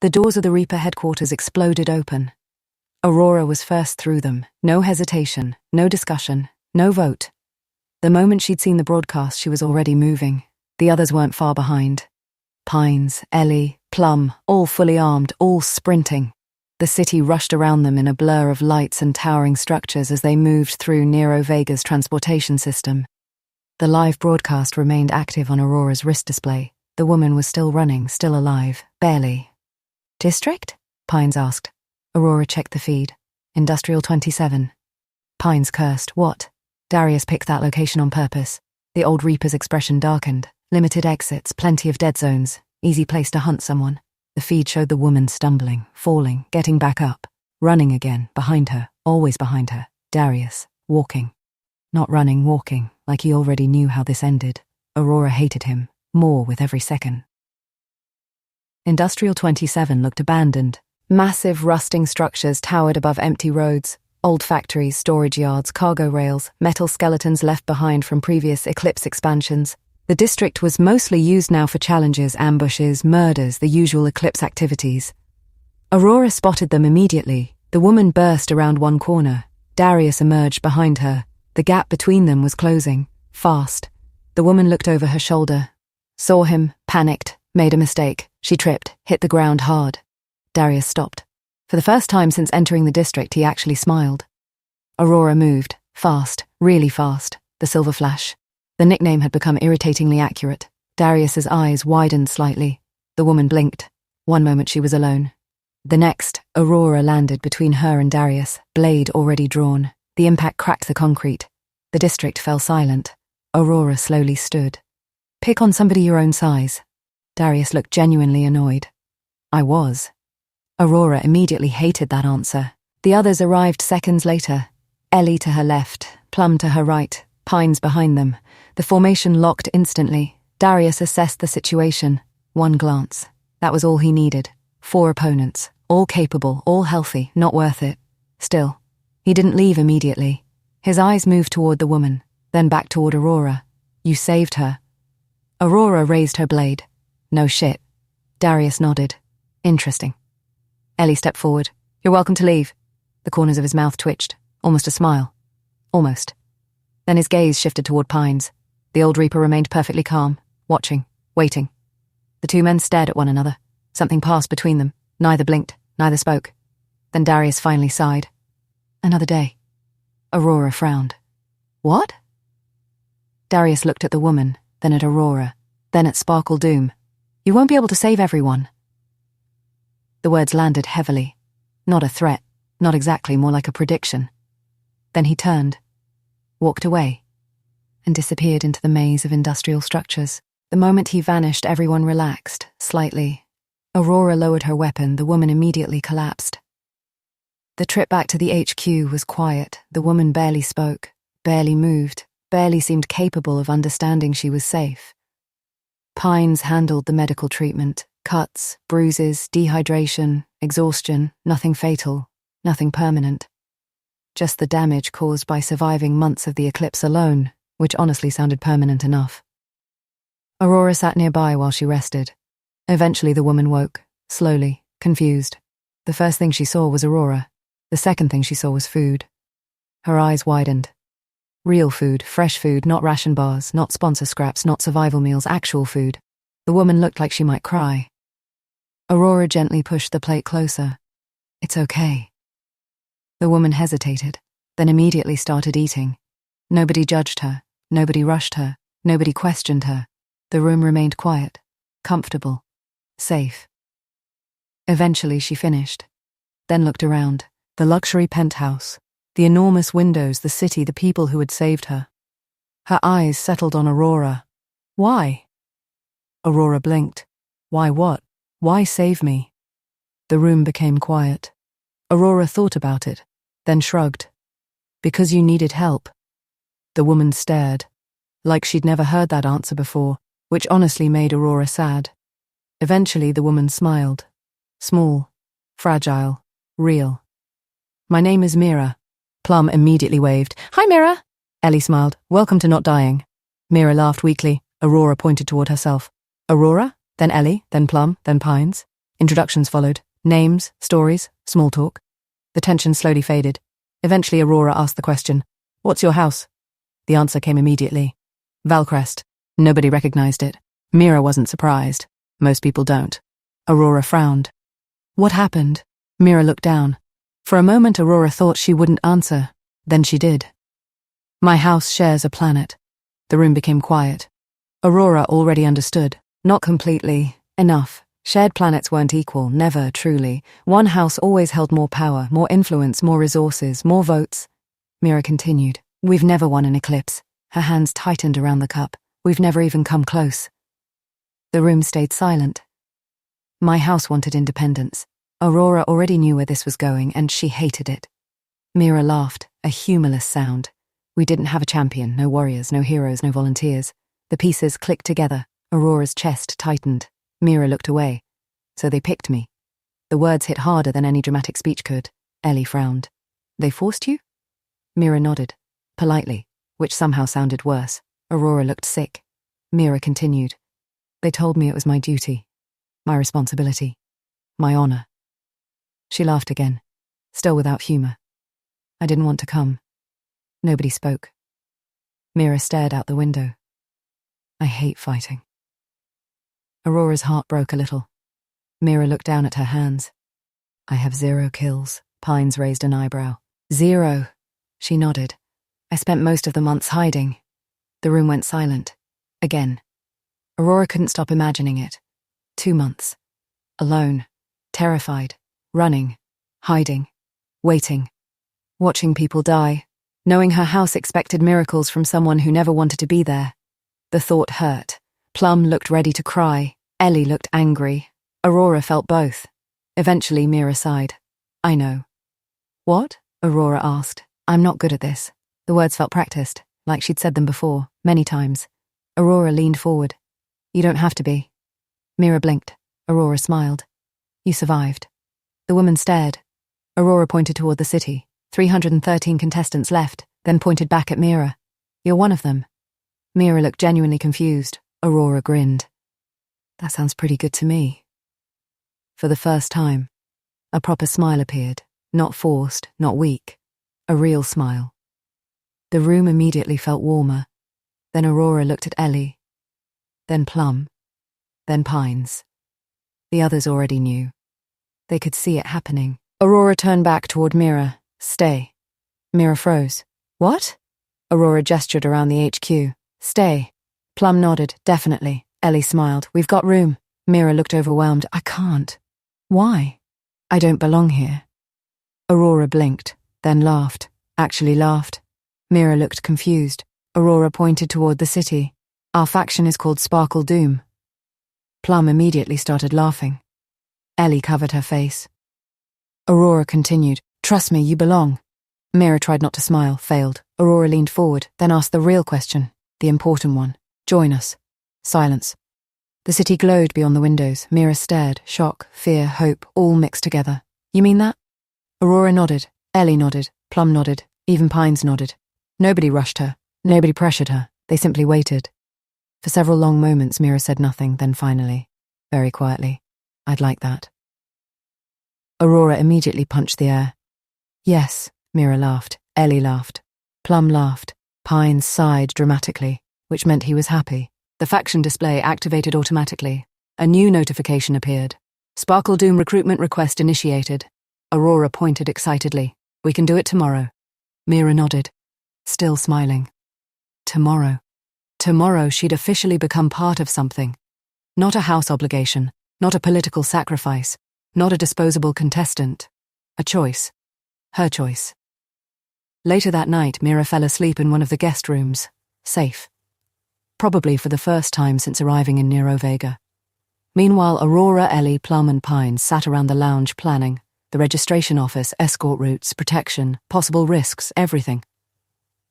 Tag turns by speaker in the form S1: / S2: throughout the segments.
S1: The doors of the Reaper headquarters exploded open. Aurora was first through them. No hesitation, no discussion, no vote. The moment she'd seen the broadcast, she was already moving. The others weren't far behind. Pines, Ellie, Plum, all fully armed, all sprinting. The city rushed around them in a blur of lights and towering structures as they moved through Nero Vega's transportation system. The live broadcast remained active on Aurora's wrist display. The woman was still running, still alive, barely. "District?" Pines asked. Aurora checked the feed. Industrial 27. Pines cursed. What? Darius picked that location on purpose. The old Reaper's expression darkened. Limited exits, plenty of dead zones, easy place to hunt someone. The feed showed the woman stumbling, falling, getting back up, running again, behind her, always behind her. Darius, walking. Not running, walking, like he already knew how this ended. Aurora hated him, more with every second. Industrial 27 looked abandoned. Massive, rusting structures towered above empty roads. Old factories, storage yards, cargo rails, metal skeletons left behind from previous Eclipse expansions. The district was mostly used now for challenges, ambushes, murders, the usual Eclipse activities. Aurora spotted them immediately. The woman burst around one corner. Darius emerged behind her. The gap between them was closing, fast. The woman looked over her shoulder, saw him, panicked, made a mistake. She tripped, hit the ground hard. Darius stopped. For the first time since entering the district, he actually smiled. Aurora moved, fast, really fast, the silver flash. The nickname had become irritatingly accurate. Darius's eyes widened slightly. The woman blinked. One moment she was alone. The next, Aurora landed between her and Darius, blade already drawn. The impact cracked the concrete. The district fell silent. Aurora slowly stood. "Pick on somebody your own size." Darius looked genuinely annoyed. "I was." Aurora immediately hated that answer. The others arrived seconds later. Ellie to her left, Plum to her right, Pines behind them. The formation locked instantly. Darius assessed the situation. One glance. That was all he needed. 4 opponents. All capable, all healthy, not worth it. Still, he didn't leave immediately. His eyes moved toward the woman, then back toward Aurora. "You saved her." Aurora raised her blade. "No shit." Darius nodded. "Interesting." Ellie stepped forward. "You're welcome to leave." The corners of his mouth twitched. Almost a smile. Almost. Then his gaze shifted toward Pines. The old Reaper remained perfectly calm, watching, waiting. The two men stared at one another. Something passed between them. Neither blinked, neither spoke. Then Darius finally sighed. "Another day." Aurora frowned. "What?" Darius looked at the woman, then at Aurora, then at Sparkle Doom. "You won't be able to save everyone." The words landed heavily. Not a threat, not exactly, more like a prediction. Then he turned, walked away, and disappeared into the maze of industrial structures. The moment he vanished, everyone relaxed, slightly. Aurora lowered her weapon. The woman immediately collapsed. The trip back to the HQ was quiet. The woman barely spoke, barely moved, barely seemed capable of understanding she was safe. Pines handled the medical treatment. Cuts, bruises, dehydration, exhaustion, nothing fatal, nothing permanent. Just the damage caused by surviving months of the Eclipse alone, which honestly sounded permanent enough. Aurora sat nearby while she rested. Eventually the woman woke, slowly, confused. The first thing she saw was Aurora. The second thing she saw was food. Her eyes widened. Real food, fresh food, not ration bars, not sponsor scraps, not survival meals, actual food. The woman looked like she might cry. Aurora gently pushed the plate closer. "It's okay." The woman hesitated, then immediately started eating. Nobody judged her, nobody rushed her, nobody questioned her. The room remained quiet, comfortable, safe. Eventually she finished, then looked around. The luxury penthouse, the enormous windows, the city, the people who had saved her. Her eyes settled on Aurora. "Why?" Aurora blinked. "Why what? Why save me?" The room became quiet. Aurora thought about it, then shrugged. "Because you needed help." The woman stared, like she'd never heard that answer before, which honestly made Aurora sad. Eventually the woman smiled. Small, fragile, real. "My name is Mira." Plum immediately waved. "Hi, Mira." Ellie smiled. "Welcome to not dying." Mira laughed weakly. Aurora pointed toward herself. "Aurora? Then Ellie, then Plum, then Pines." Introductions followed. Names, stories, small talk. The tension slowly faded. Eventually Aurora asked the question, "What's your house?" The answer came immediately. Valcrest. Nobody recognized it. Mira wasn't surprised. Most people don't. Aurora frowned. "What happened?" Mira looked down. For a moment Aurora thought she wouldn't answer. Then she did. "My house shares a planet." The room became quiet. Aurora already understood. Not completely. Enough. Shared planets weren't equal, never, truly. One house always held more power, more influence, more resources, more votes. Mira continued. "We've never won an eclipse." Her hands tightened around the cup. "We've never even come close." The room stayed silent. My house wanted independence. Aurora already knew where this was going, and she hated it. Mira laughed, a humorless sound. We didn't have a champion, no warriors, no heroes, no volunteers. The pieces clicked together. Aurora's chest tightened. Mira looked away. "So they picked me." The words hit harder than any dramatic speech could. Ellie frowned. "They forced you?" Mira nodded, politely, which somehow sounded worse. Aurora looked sick. Mira continued. "They told me it was my duty, my responsibility, my honor." She laughed again, still without humor. "I didn't want to come." Nobody spoke. Mira stared out the window. "I hate fighting." Aurora's heart broke a little. Mira looked down at her hands. "I have 0 kills." Pines raised an eyebrow. "0." She nodded. "I spent most of the months hiding." The room went silent. Again. Aurora couldn't stop imagining it. 2 months. Alone. Terrified. Running. Hiding. Waiting. Watching people die. Knowing her house expected miracles from someone who never wanted to be there. The thought hurt. Plum looked ready to cry. Ellie looked angry. Aurora felt both. Eventually Mira sighed. "I know." "What?" Aurora asked. "I'm not good at this." The words felt practiced, like she'd said them before, many times. Aurora leaned forward. "You don't have to be." Mira blinked. Aurora smiled. "You survived." The woman stared. Aurora pointed toward the city. 313 contestants left, then pointed back at Mira. "You're one of them." Mira looked genuinely confused. Aurora grinned. "That sounds pretty good to me." For the first time, a proper smile appeared, not forced, not weak, a real smile. The room immediately felt warmer. Then Aurora looked at Ellie, then Plum, then Pines. The others already knew. They could see it happening. Aurora turned back toward Mira. "Stay." Mira froze. "What?" Aurora gestured around the HQ. "Stay." Plum nodded. "Definitely." Ellie smiled. "We've got room." Mira looked overwhelmed. "I can't." "Why?" "I don't belong here." Aurora blinked, then laughed. Actually laughed. Mira looked confused. Aurora pointed toward the city. "Our faction is called Sparkle Doom." Plum immediately started laughing. Ellie covered her face. Aurora continued. "Trust me, you belong." Mira tried not to smile, failed. Aurora leaned forward, then asked the real question, the important one. "Join us." Silence. The city glowed beyond the windows. Mira stared, shock, fear, hope, all mixed together. "You mean that?" Aurora nodded. Ellie nodded. Plum nodded. Even Pines nodded. Nobody rushed her. Nobody pressured her. They simply waited. For several long moments, Mira said nothing, then finally, very quietly, "I'd like that." Aurora immediately punched the air. "Yes," Mira laughed. Ellie laughed. Plum laughed. Pines sighed dramatically, which meant he was happy. The faction display activated automatically. A new notification appeared. "Sparkle Doom recruitment request initiated." Aurora pointed excitedly. "We can do it tomorrow." Mira nodded, still smiling. Tomorrow. Tomorrow she'd officially become part of something. Not a house obligation, not a political sacrifice, not a disposable contestant. A choice. Her choice. Later that night, Mira fell asleep in one of the guest rooms, safe. Probably for the first time since arriving in Nero Vega. Meanwhile, Aurora, Ellie, Plum and Pines sat around the lounge planning. The registration office, escort routes, protection, possible risks, everything.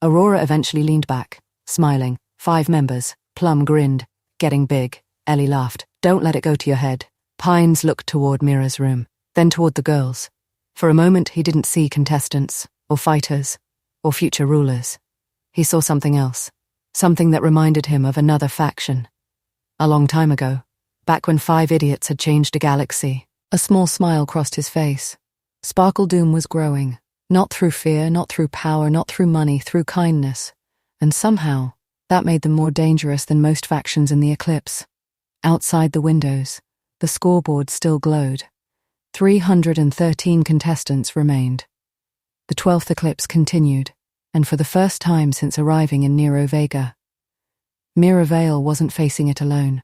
S1: Aurora eventually leaned back, smiling. 5 members. Plum grinned. "Getting big." Ellie laughed. "Don't let it go to your head." Pines looked toward Mira's room, then toward the girls. For a moment, he didn't see contestants, or fighters, or future rulers. He saw something else. Something that reminded him of another faction. A long time ago, back when 5 idiots had changed a galaxy, A small smile crossed his face. Sparkle Doom was growing, not through fear, not through power, not through money, through kindness. And somehow, that made them more dangerous than most factions in the Eclipse. Outside the windows, the scoreboard still glowed. 313 contestants remained. The 12th Eclipse continued, and for the first time since arriving in Nero Vega, Miravail wasn't facing it alone.